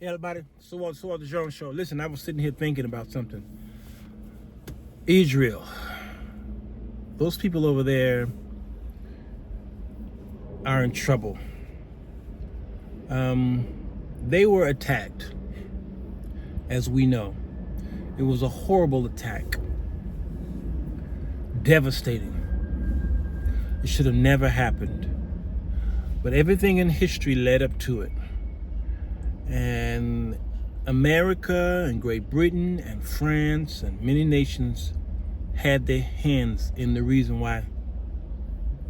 Hey everybody, Sirwalterj show. Listen, I was sitting here thinking about something. Israel. Those people over there are in trouble. They were attacked, as we know. It was a horrible attack. Devastating. It should have never happened. But everything in history led up to it. And America and Great Britain and France and many nations had their hands in the reason why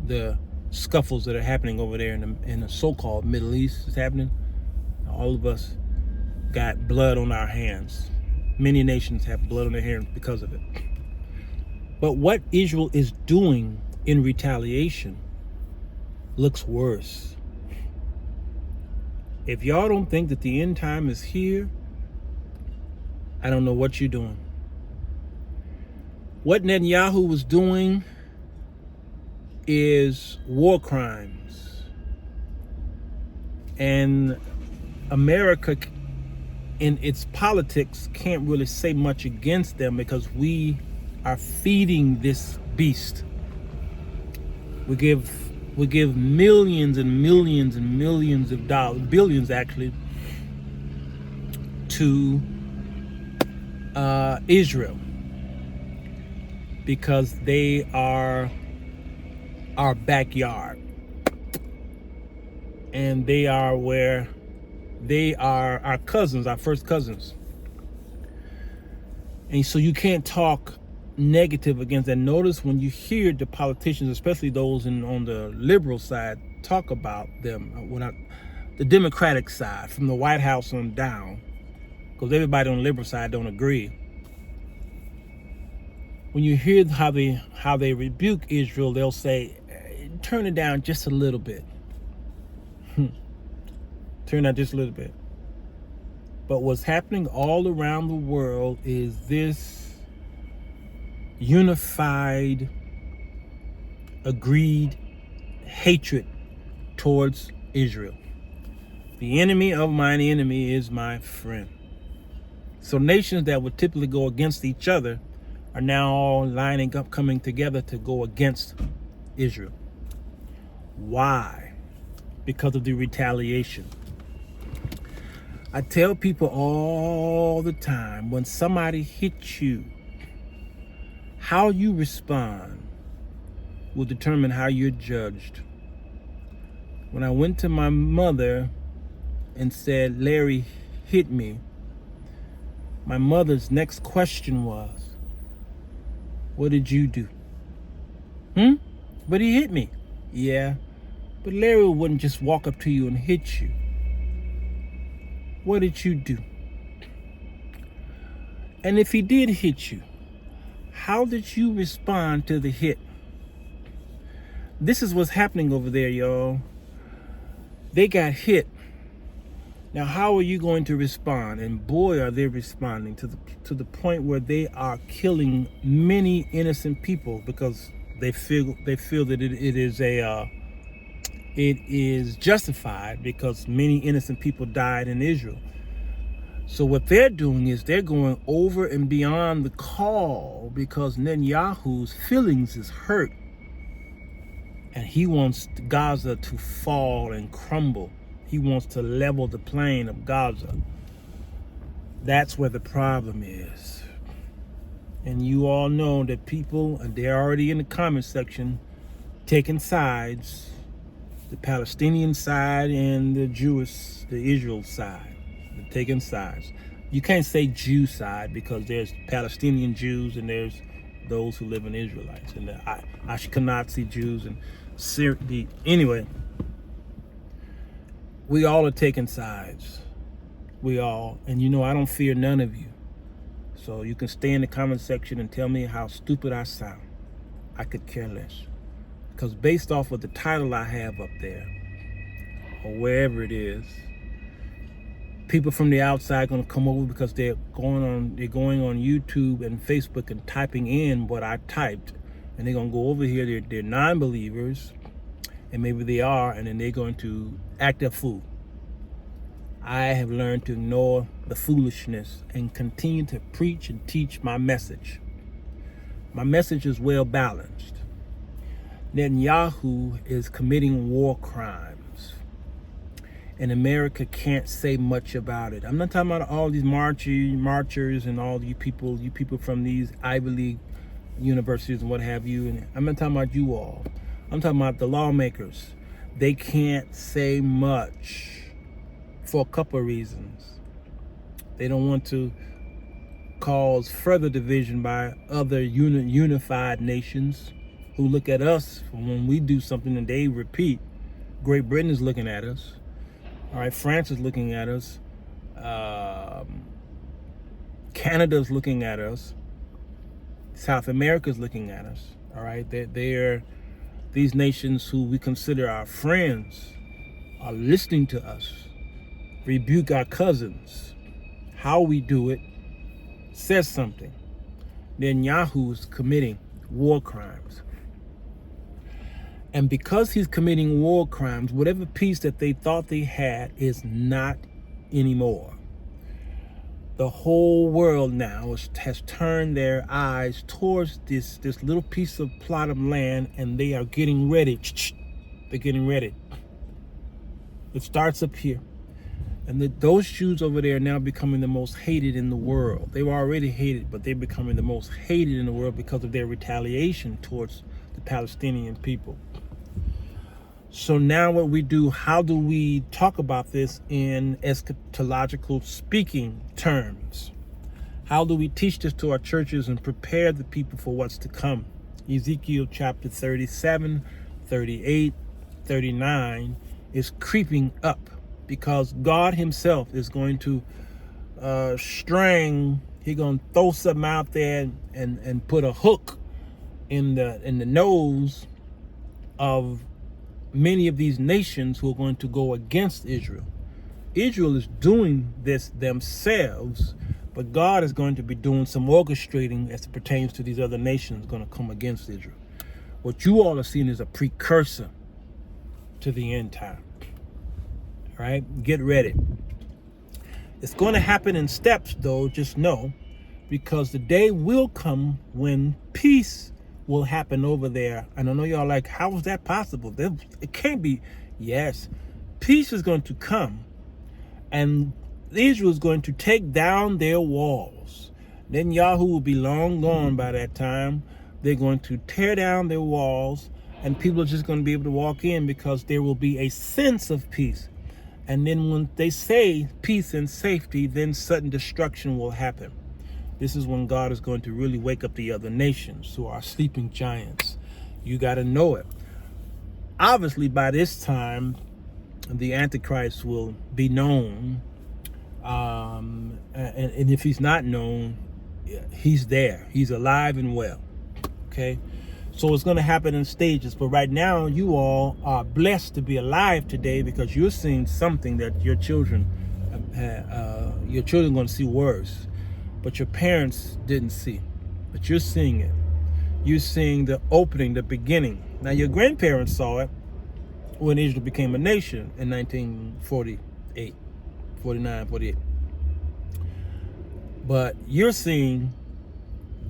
the scuffles that are happening over there in the so-called Middle East is happening. All of us got blood on our hands. Many nations have blood on their hands because of it. But what Israel is doing in retaliation looks worse. If y'all don't think that the end time is here, I don't know what you're doing. What Netanyahu was doing is war crimes. And America in its politics can't really say much against them because we are feeding this beast. We give millions and millions and millions of dollars, billions actually, to Israel because they are our backyard. And they are our cousins, our first cousins. And so you can't talk negative against that. Notice when you hear the politicians, especially those on the liberal side, talk about them, the Democratic side, from the White House on down, because everybody on the liberal side don't agree. When you hear how they rebuke Israel, they'll say, turn it down just a little bit. Turn down just a little bit. But what's happening all around the world is this unified, agreed hatred towards Israel. The enemy of mine enemy is my friend. So nations that would typically go against each other are now all lining up, coming together to go against Israel. Why? Because of the retaliation. I tell people all the time, when somebody hits you, how you respond will determine how you're judged. When I went to my mother and said, Larry hit me, my mother's next question was, what did you do? But he hit me. Yeah, but Larry wouldn't just walk up to you and hit you. What did you do? And if he did hit you, how did you respond to the hit? This is what's happening over there, y'all. They got hit. Now, how are you going to respond? And boy, are they responding to the point where they are killing many innocent people because they feel that it is justified because many innocent people died in Israel. So what they're doing is they're going over and beyond the call because Netanyahu's feelings is hurt. And he wants Gaza to fall and crumble. He wants to level the plain of Gaza. That's where the problem is. And you all know that people, they're already in the comment section, taking sides, the Palestinian side and the Israel side. They're taking sides. You can't say Jew side because there's Palestinian Jews and there's those who live in Israelites and the Ashkenazi Jews and anyway, we all are taking sides. We all, and I don't fear none of you. So you can stay in the comment section and tell me how stupid I sound. I could care less. Because based off of the title I have up there, or wherever it is, people from the outside are going to come over because they're going on YouTube and Facebook and typing in what I typed, and they're going to go over here. They're non-believers, and maybe they are, and then they're going to act a fool. I have learned to ignore the foolishness and continue to preach and teach my message. My message is well balanced. Netanyahu is committing war crimes, and America can't say much about it. I'm not talking about all these marchers and all you people from these Ivy League universities and what have you. And I'm not talking about you all. I'm talking about the lawmakers. They can't say much for a couple of reasons. They don't want to cause further division by other unified nations who look at us when we do something and they repeat. Great Britain is looking at us. All right, France is looking at us. Canada's looking at us. South America's looking at us. All right, they're these nations who we consider our friends are listening to us, rebuke our cousins. How we do it says something. Netanyahu is committing war crimes. And because he's committing war crimes, whatever peace that they thought they had is not anymore. The whole world now has turned their eyes towards this little piece of plot of land, and they are getting ready. They're getting ready. It starts up here. And those Jews over there are now becoming the most hated in the world. They were already hated, but they're becoming the most hated in the world because of their retaliation towards the Palestinian people. So now what we do, how do we talk about this in eschatological speaking terms? How do we teach this to our churches and prepare the people for what's to come? Ezekiel chapter 37, 38, 39 is creeping up because God himself is going to he's going to throw something out there and put a hook in the nose of many of these nations who are going to go against Israel. Israel is doing this themselves, but God is going to be doing some orchestrating as it pertains to these other nations going to come against Israel. What you all are seeing is a precursor to the end time. All right? Get ready. It's going to happen in steps, though, just know, because the day will come when peace will happen over there. And I know y'all like, how is that possible? It can't be. Yes, peace is going to come, and Israel is going to take down their walls. Netanyahu will be long gone by that time. They're going to tear down their walls, and people are just going to be able to walk in because there will be a sense of peace. And then when they say peace and safety, then sudden destruction will happen. This is when God is going to really wake up the other nations who are sleeping giants. You got to know it. Obviously, by this time, the Antichrist will be known. And if he's not known, he's there. He's alive and well. Okay? So it's going to happen in stages. But right now, you all are blessed to be alive today because you're seeing something that your children are going to see worse. But your parents didn't see. But you're seeing it. You're seeing the opening, the beginning. Now, your grandparents saw it when Israel became a nation in 1948, 49, 48. But you're seeing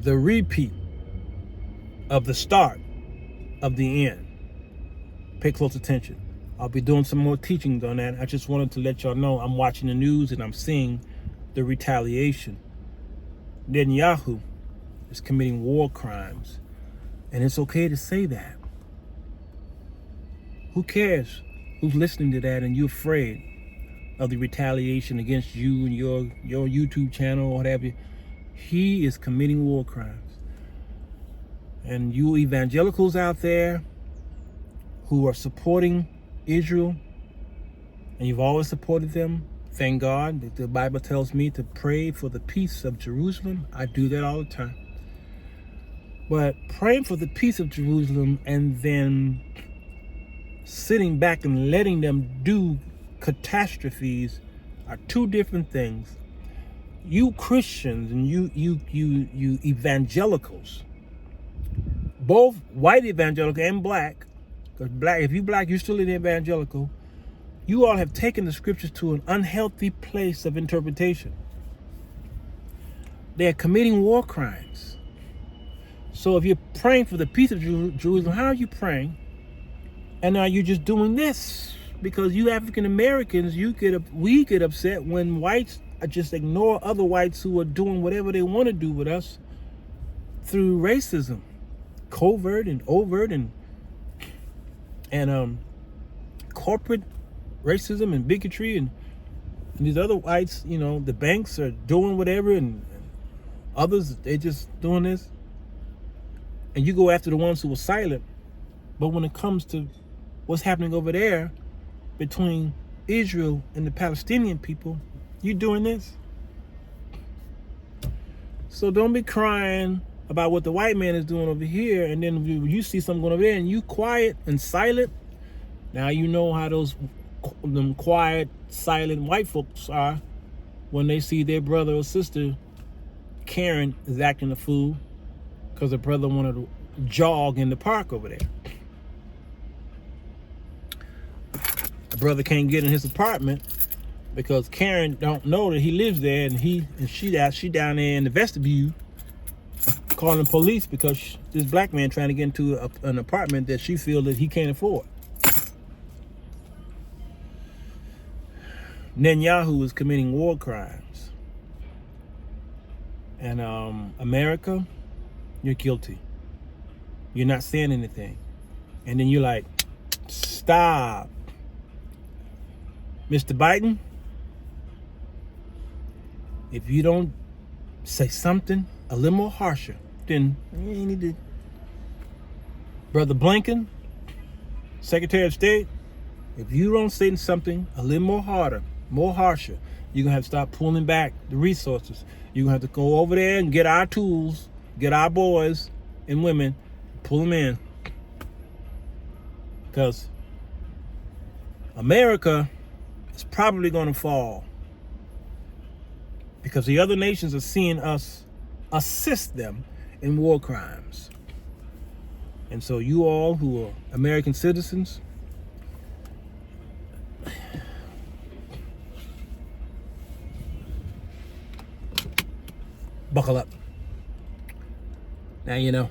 the repeat of the start of the end. Pay close attention. I'll be doing some more teachings on that. I just wanted to let y'all know I'm watching the news and I'm seeing the retaliation. Netanyahu is committing war crimes, and it's okay to say that. Who cares who's listening to that and you're afraid of the retaliation against you and your YouTube channel or whatever? He is committing war crimes. And you evangelicals out there who are supporting Israel, and you've always supported them, thank God. The Bible tells me to pray for the peace of Jerusalem. I do that all the time. But praying for the peace of Jerusalem and then sitting back and letting them do catastrophes are two different things. You Christians and you evangelicals, both white evangelical and black, because black, if you black, you're still an evangelical. You all have taken the scriptures to an unhealthy place of interpretation. They're committing war crimes. So if you're praying for the peace of Jerusalem, how are you praying? And are you just doing this? Because you African Americans, we get upset when whites just ignore other whites who are doing whatever they want to do with us through racism, covert and overt and corporate racism and bigotry, and these other whites, the banks are doing whatever, and others, they're just doing this. And you go after the ones who were silent. But when it comes to what's happening over there between Israel and the Palestinian people, you doing this. So don't be crying about what the white man is doing over here, and then you see something going over there and you quiet and silent. Now you know how them quiet, silent white folks are when they see their brother or sister Karen is acting a fool because her brother wanted to jog in the park over there. The brother can't get in his apartment because Karen don't know that he lives there, and she down there in the vestibule calling police because this black man trying to get into an apartment that she feels that he can't afford. Netanyahu is committing war crimes. And America, you're guilty. You're not saying anything. And then you're like, stop. Mr. Biden, if you don't say something a little more harsher, then you need to. Brother Blinken, Secretary of State, if you don't say something a little more harder, more harsher, you're going to have to start pulling back the resources. You're going to have to go over there and get our tools, get our boys and women, pull them in. Because America is probably going to fall. Because the other nations are seeing us assist them in war crimes. And so you all who are American citizens, buckle up. Now you know.